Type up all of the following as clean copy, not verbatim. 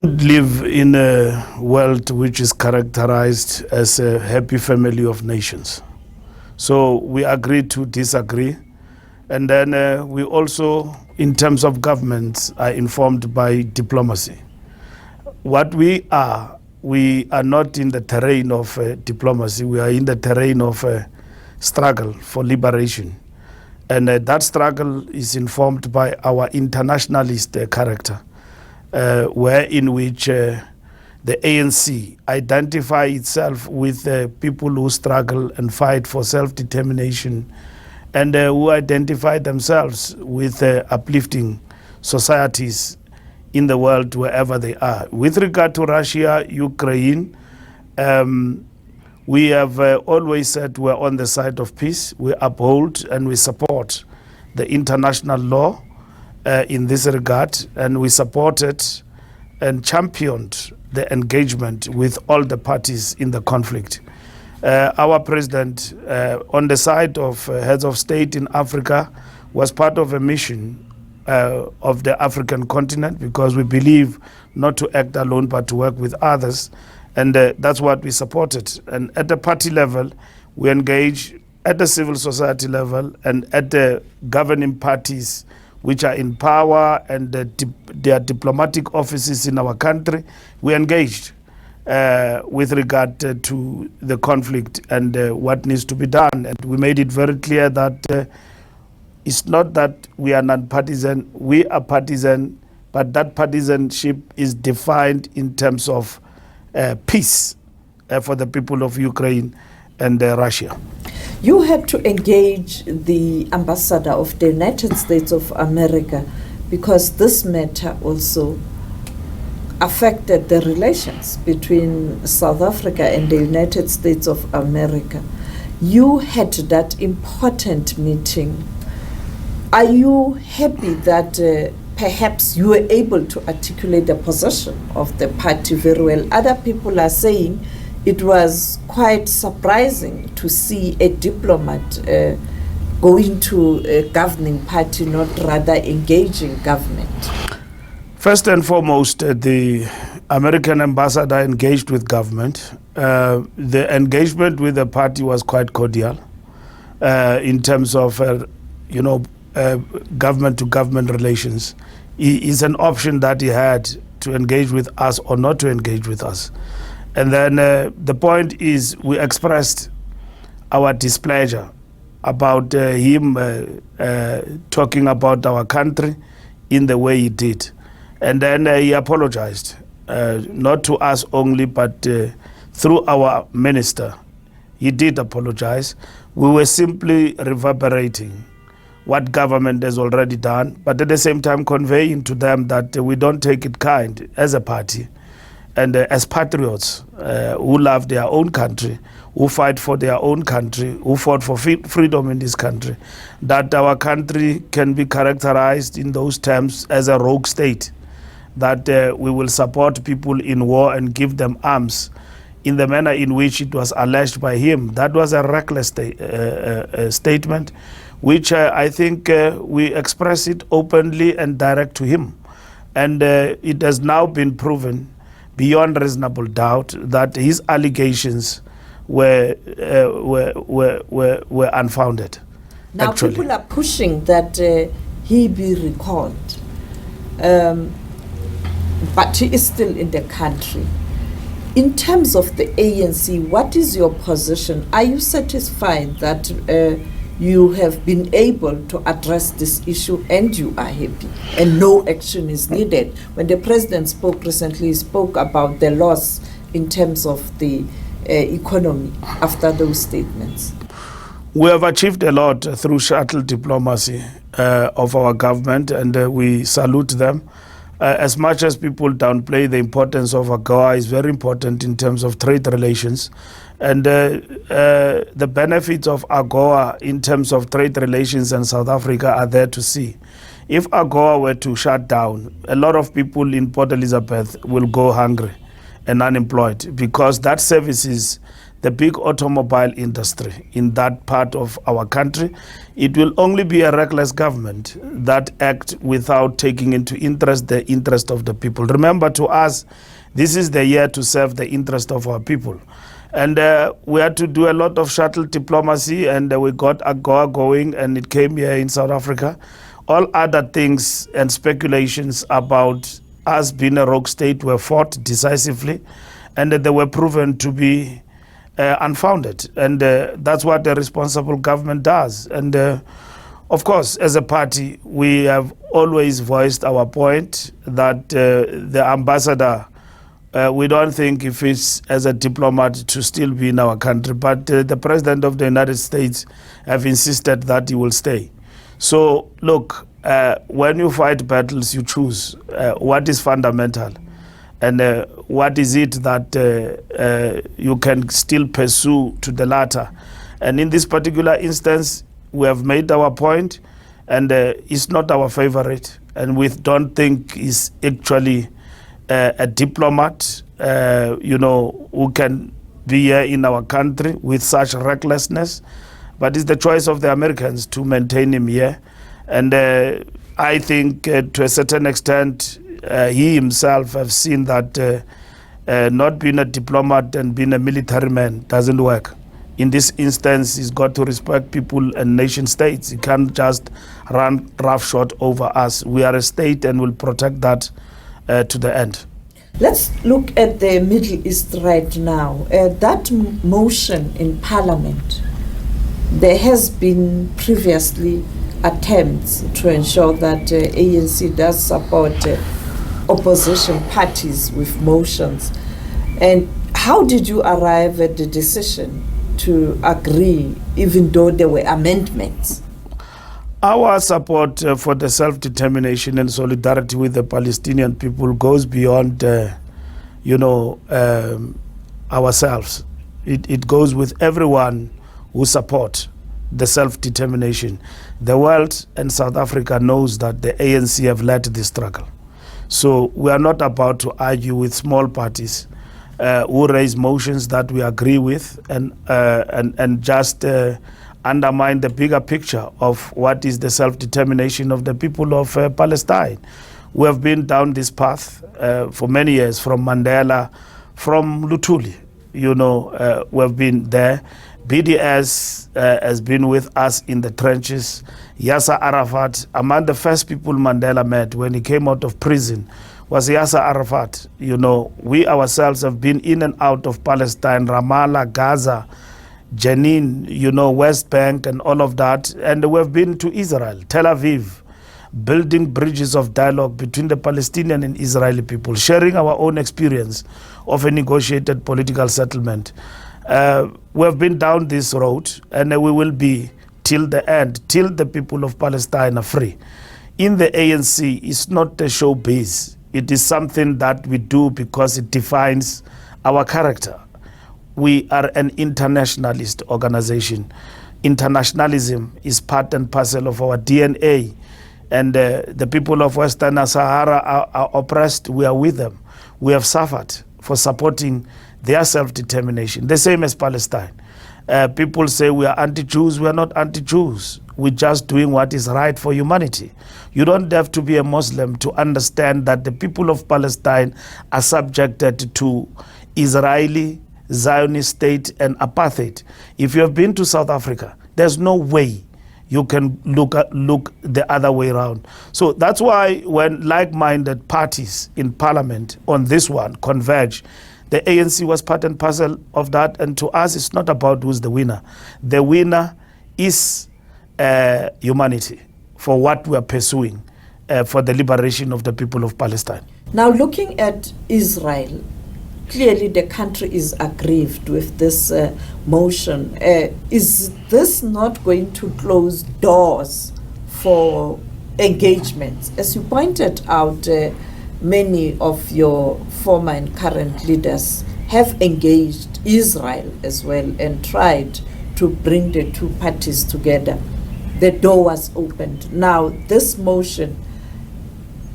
Live in a world which is characterized as a happy family of nations. So we agree to disagree. And then we also, in terms of governments, are informed by diplomacy. What we are not in the terrain of diplomacy. We are in the terrain of struggle for liberation. And that struggle is informed by our internationalist character. In which the ANC identify itself with people who struggle and fight for self-determination and who identify themselves with uplifting societies in the world wherever they are. With regard to Russia, Ukraine, we have always said we're on the side of peace. We uphold and we support the international law in this regard, and we supported and championed the engagement with all the parties in the conflict. Our president, on the side of heads of state in Africa, was part of a mission of the African continent, because we believe not to act alone but to work with others, and that's what we supported. And at the party level, we engage at the civil society level and at the governing parties which are in power and their diplomatic offices in our country. We engaged with regard to the conflict and what needs to be done. And we made it very clear that it's not that we are non-partisan, we are partisan, but that partisanship is defined in terms of peace for the people of Ukraine and Russia. You had to engage the ambassador of the United States of America because this matter also affected the relations between South Africa and the United States of America. You had that important meeting. Are you happy that perhaps you were able to articulate the position of the party very well? Other people are saying it was quite surprising to see a diplomat going to a governing party, not rather engaging government. First and foremost, the American ambassador engaged with government. The engagement with the party was quite cordial in terms of, government-to-government relations. It's an option that he had to engage with us or not to engage with us. And then the point is we expressed our displeasure about him talking about our country in the way he did. And then he apologized, not to us only, but through our minister. He did apologize. We were simply reverberating what government has already done, but at the same time conveying to them that we don't take it kind as a party. And as patriots who love their own country, who fight for their own country, who fought for freedom in this country, that our country can be characterized in those terms as a rogue state, that we will support people in war and give them arms in the manner in which it was alleged by him. That was a reckless statement, which I think we express it openly and direct to him. And it has now been proven beyond reasonable doubt that his allegations were unfounded. Now actually, people are pushing that he be recalled, but he is still in the country. In terms of the ANC, what is your position? Are you satisfied that you have been able to address this issue and you are happy and no action is needed? When the president spoke recently, he spoke about the loss in terms of the economy after those statements. We have achieved a lot through shuttle diplomacy of our government, and we salute them. As much as people downplay the importance of AGOA, is very important in terms of trade relations. And the benefits of AGOA in terms of trade relations in South Africa are there to see. If AGOA were to shut down, a lot of people in Port Elizabeth will go hungry and unemployed, because that services the big automobile industry in that part of our country. It will only be a reckless government that acts without taking into the interest of the people. Remember, to us, this is the year to serve the interest of our people. And we had to do a lot of shuttle diplomacy, and we got AGOA going, and it came here in South Africa. All other things and speculations about us being a rogue state were fought decisively, and they were proven to be unfounded. And that's what a responsible government does. And of course, as a party, we have always voiced our point that the ambassador, we don't think if it's as a diplomat to still be in our country, but the President of the United States have insisted that he will stay. So look, when you fight battles, you choose what is fundamental and what is it that you can still pursue to the latter. And in this particular instance, we have made our point, and it's not our favorite, and we don't think is actually a diplomat, who can be here in our country with such recklessness. But it's the choice of the Americans to maintain him here. And I think to a certain extent, he himself has seen that not being a diplomat and being a military man doesn't work. In this instance, he's got to respect people and nation states. He can't just run roughshod over us. We are a state and will protect that to the end. Let's look at the Middle East right now. That motion in Parliament, there has been previously attempts to ensure that ANC does support opposition parties with motions. And how did you arrive at the decision to agree, even though there were amendments? Our support for the self-determination and solidarity with the Palestinian people goes beyond, ourselves. It goes with everyone who support the self-determination. The world and South Africa knows that the ANC have led this struggle. So we are not about to argue with small parties who raise motions that we agree with and just undermine the bigger picture of what is the self-determination of the people of Palestine. We have been down this path for many years, from Mandela, from Luthuli. We have been there. BDS has been with us in the trenches. Yasser Arafat, among the first people Mandela met when he came out of prison, was Yasser Arafat. We ourselves have been in and out of Palestine, Ramallah, Gaza, Jenin, West Bank and all of that. And we've been to Israel, Tel Aviv, building bridges of dialogue between the Palestinian and Israeli people, sharing our own experience of a negotiated political settlement. We have been down this road, and we will be till the end, till the people of Palestine are free. In the ANC, it's not a showbiz. It is something that we do because it defines our character. We are an internationalist organization. Internationalism is part and parcel of our DNA. And the people of Western Sahara are oppressed. We are with them. We have suffered for supporting their self-determination, the same as Palestine. People say we are anti-Jews. We are not anti-Jews. We're just doing what is right for humanity. You don't have to be a Muslim to understand that the people of Palestine are subjected to Israeli, Zionist state and apartheid. If you have been to South Africa, there's no way you can look the other way around. So that's why when like-minded parties in parliament on this one converge, the ANC was part and parcel of that. And to us, it's not about who's the winner. The winner is humanity for what we are pursuing for the liberation of the people of Palestine. Now, looking at Israel, clearly the country is aggrieved with this motion. Is this not going to close doors for engagements? As you pointed out, many of your former and current leaders have engaged Israel as well and tried to bring the two parties together. The door was opened. Now, this motion,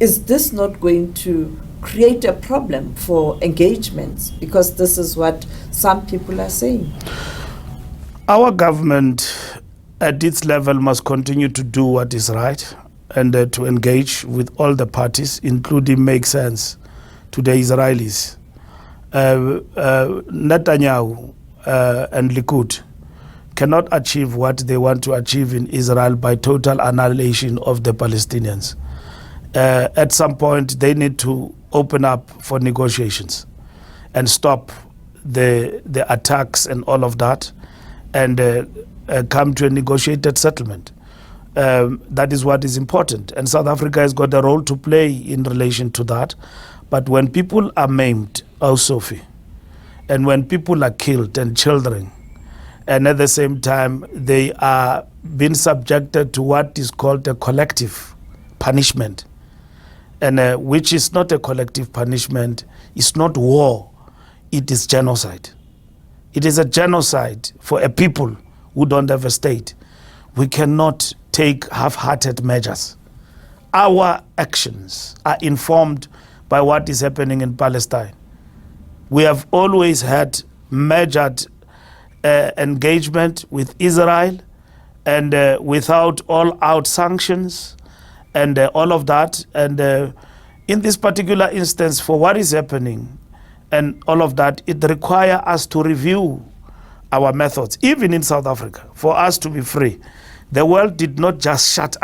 is this not going to create a problem for engagements? Because this is what some people are saying. Our government at its level must continue to do what is right and to engage with all the parties, including make sense to the Israelis. Netanyahu and Likud cannot achieve what they want to achieve in Israel by total annihilation of the Palestinians. At some point, they need to open up for negotiations and stop the attacks and all of that, and come to a negotiated settlement. That is what is important. And South Africa has got a role to play in relation to that. But when people are maimed, Sophie, and when people are killed and children, and at the same time they are being subjected to what is called a collective punishment, and which is not a collective punishment, it's not war, it is genocide. It is a genocide for a people who don't have a state. We cannot take half-hearted measures. Our actions are informed by what is happening in Palestine. We have always had measured engagement with Israel, and without all-out sanctions and all of that. And in this particular instance, for what is happening and all of that, it requires us to review our methods, even in South Africa, for us to be free. The world did not just shut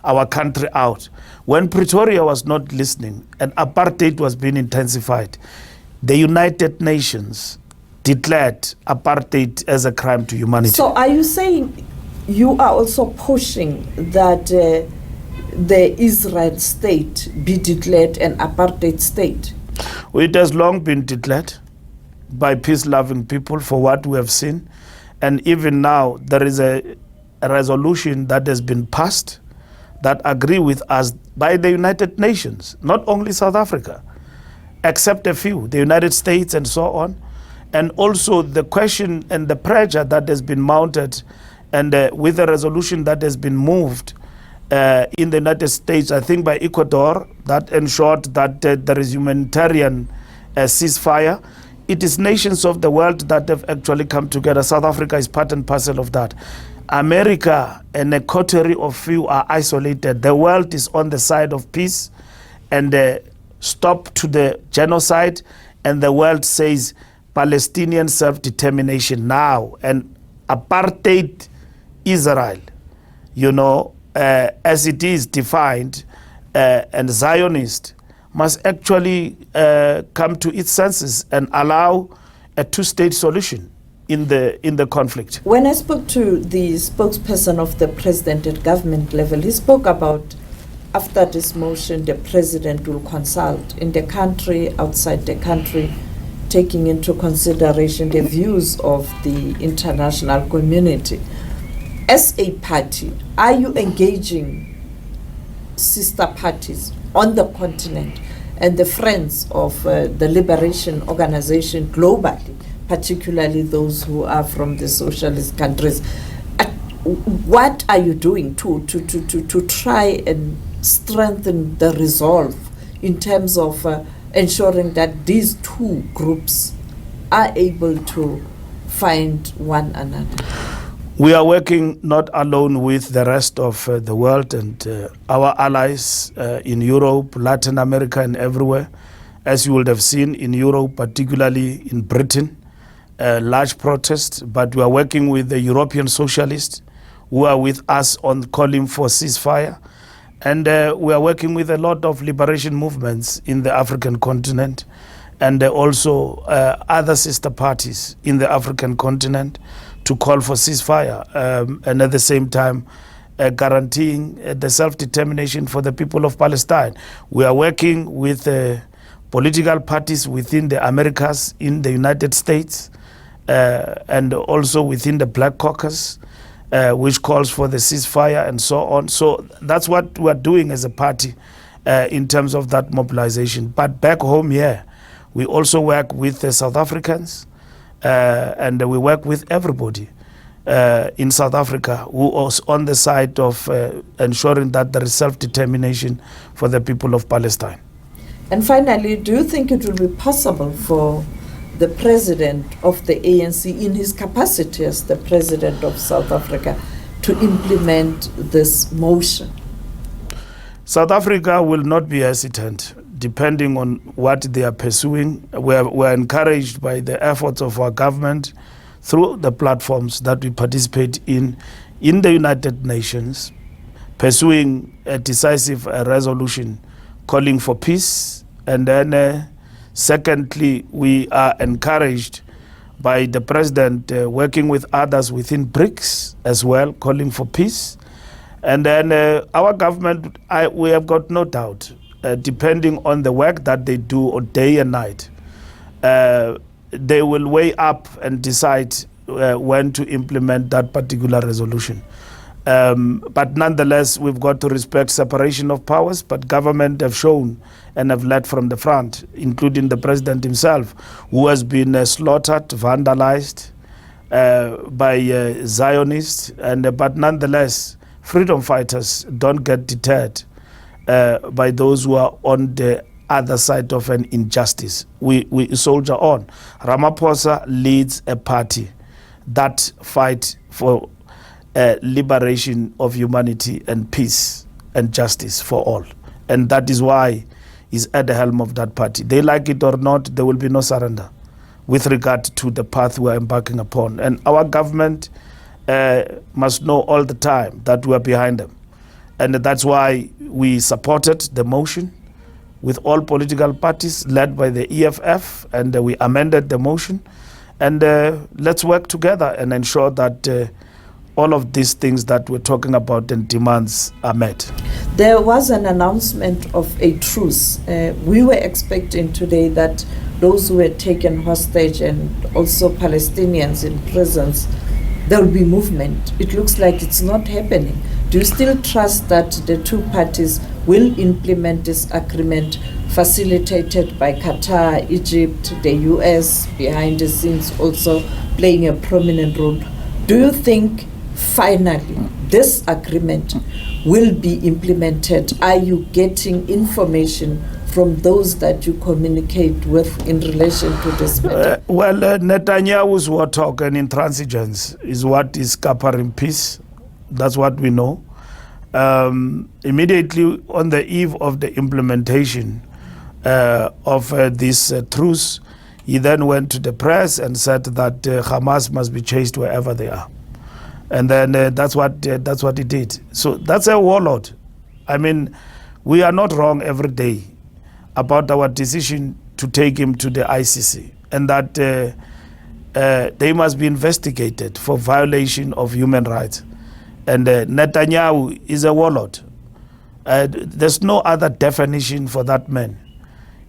our country out. When Pretoria was not listening and apartheid was being intensified, the United Nations declared apartheid as a crime to humanity. So are you saying you are also pushing that the Israel state be declared an apartheid state? It has long been declared by peace-loving people for what we have seen. And even now, there is a resolution that has been passed that agree with us by the United Nations, not only South Africa, except a few, the United States and so on. And also the question and the pressure that has been mounted, and with the resolution that has been moved in the United States, I think by Ecuador, that ensured that there is humanitarian ceasefire. It is nations of the world that have actually come together. South Africa is part and parcel of that. America and a coterie of few are isolated. The world is on the side of peace and stop to the genocide, and the world says Palestinian self-determination now, and apartheid Israel, as it is defined, and Zionist must actually come to its senses and allow a two-state solution in the conflict. When I spoke to the spokesperson of the president at government level, he spoke about after this motion, the president will consult in the country, outside the country, taking into consideration the views of the international community. As a party, are you engaging sister parties on the continent and the friends of the liberation organization globally, particularly those who are from the socialist countries? What are you doing to try and strengthen the resolve in terms of ensuring that these two groups are able to find one another? We are working not alone with the rest of the world and our allies in Europe, Latin America, and everywhere. As you would have seen in Europe, particularly in Britain, large protests, but we are working with the European socialists who are with us on calling for ceasefire. And we are working with a lot of liberation movements in the African continent, and also other sister parties in the African continent to call for ceasefire, and at the same time guaranteeing the self-determination for the people of Palestine. We are working with political parties within the Americas, in the United States, and also within the Black Caucus, which calls for the ceasefire and so on. So that's what we're doing as a party in terms of that mobilization. But back home here, we also work with the South Africans, and we work with everybody in South Africa who is on the side of ensuring that there is self-determination for the people of Palestine. And finally, do you think it will be possible for the president of the ANC, in his capacity as the president of South Africa, to implement this motion? South Africa will not be hesitant, depending on what they are pursuing. We're encouraged by the efforts of our government through the platforms that we participate in the United Nations, pursuing a decisive resolution calling for peace. And then secondly, we are encouraged by the president working with others within BRICS as well, calling for peace. And then our government, we have got no doubt, depending on the work that they do day and night, they will weigh up and decide when to implement that particular resolution. But nonetheless, we've got to respect separation of powers, but government have shown and have led from the front, including the president himself, who has been slaughtered, vandalized by Zionists, but nonetheless, freedom fighters don't get deterred by those who are on the other side of an injustice. We soldier on. Ramaphosa leads a party that fight for liberation of humanity and peace and justice for all. And that is why he's at the helm of that party. They like it or not, there will be no surrender with regard to the path we're embarking upon. And our government must know all the time that we are behind them. And that's why we supported the motion with all political parties led by the EFF, and we amended the motion. And let's work together and ensure that all of these things that we're talking about and demands are met. There was an announcement of a truce. We were expecting today that those who were taken hostage and also Palestinians in prisons, there will be movement. It looks like it's not happening. Do you still trust that the two parties will implement this agreement facilitated by Qatar, Egypt, the US, behind the scenes also playing a prominent role? Do you think finally this agreement will be implemented? Are you getting information from those that you communicate with in relation to this matter? Netanyahu's war talk and intransigence is what is scampering peace. That's what we know. Immediately on the eve of the implementation of this truce, he then went to the press and said that Hamas must be chased wherever they are. And then that's what he did. So that's a warlord. I mean, we are not wrong every day about our decision to take him to the ICC, and that they must be investigated for violation of human rights. And Netanyahu is a warlord. There's no other definition for that man.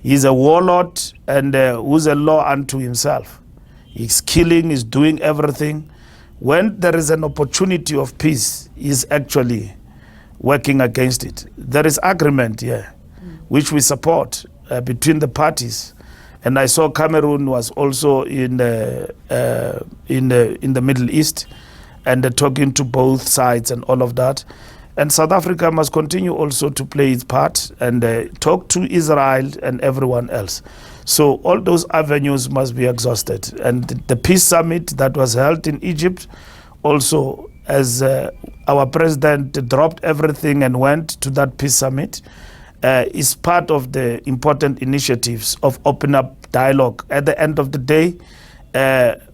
He's a warlord and who's a law unto himself. He's killing, he's doing everything. When there is an opportunity of peace, he's actually working against it. There is agreement here, which we support between the parties. And I saw Cameroon was also in the Middle East and talking to both sides and all of that. And South Africa must continue also to play its part and talk to Israel and everyone else. So all those avenues must be exhausted. And the peace summit that was held in Egypt also, as our president dropped everything and went to that peace summit, is part of the important initiatives of open up dialogue. At the end of the day,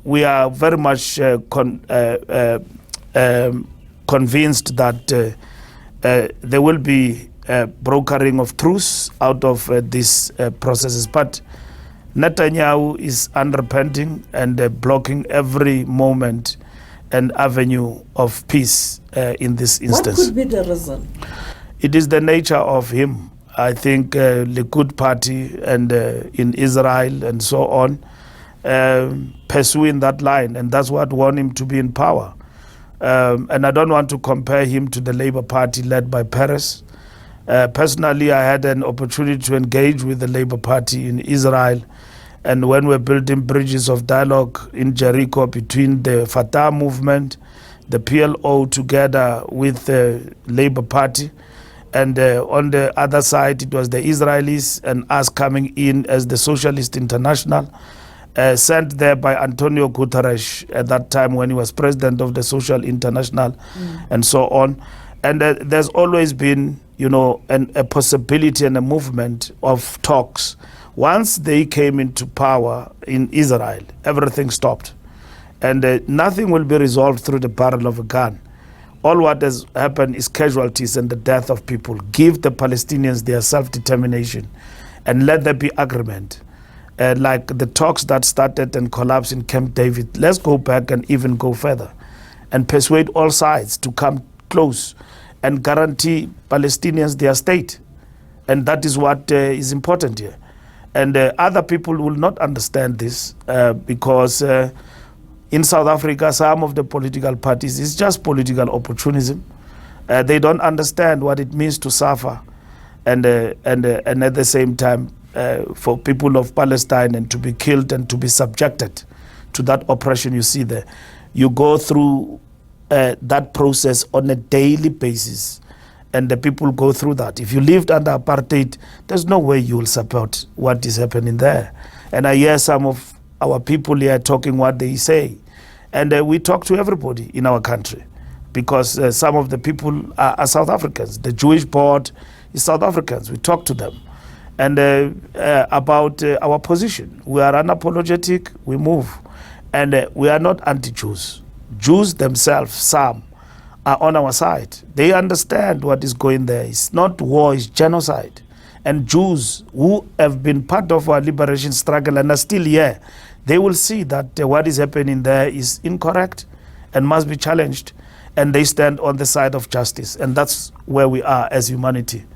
we are very much convinced that there will be brokering of truce out of these processes. But Netanyahu is unrepenting and blocking every moment and avenue of peace in this instance. What could be the reason? It is the nature of him. I think Likud party and in Israel and so on pursuing that line, and that's what won him to be in power. And I don't want to compare him to the Labour Party led by Peres. Personally, I had an opportunity to engage with the Labour Party in Israel, and when we're building bridges of dialogue in Jericho between the Fatah movement, the PLO together with the Labour Party, And on the other side, it was the Israelis and us coming in as the Socialist International, sent there by Antonio Guterres at that time when he was president of the Social International, and so on. And there's always been, a possibility and a movement of talks. Once they came into power in Israel, everything stopped. And nothing will be resolved through the barrel of a gun. All what has happened is casualties and the death of people. Give the Palestinians their self-determination and let there be agreement. Like the talks that started and collapsed in Camp David, let's go back and even go further and persuade all sides to come close and guarantee Palestinians their state. And that is what is important here. And other people will not understand this because in South Africa, some of the political parties, it's just political opportunism. They don't understand what it means to suffer and at the same time for people of Palestine and to be killed and to be subjected to that oppression you see there. You go through that process on a daily basis, and the people go through that. If you lived under apartheid, there's no way you will support what is happening there. And I hear some of our people here talking what they say. And we talk to everybody in our country because some of the people are South Africans. The Jewish board is South Africans. We talk to them. And about our position. We are unapologetic, we move. And we are not anti-Jews. Jews themselves, some, are on our side. They understand what is going there. It's not war, it's genocide. And Jews who have been part of our liberation struggle and are still here, they will see that what is happening there is incorrect and must be challenged. And they stand on the side of justice. And that's where we are as humanity.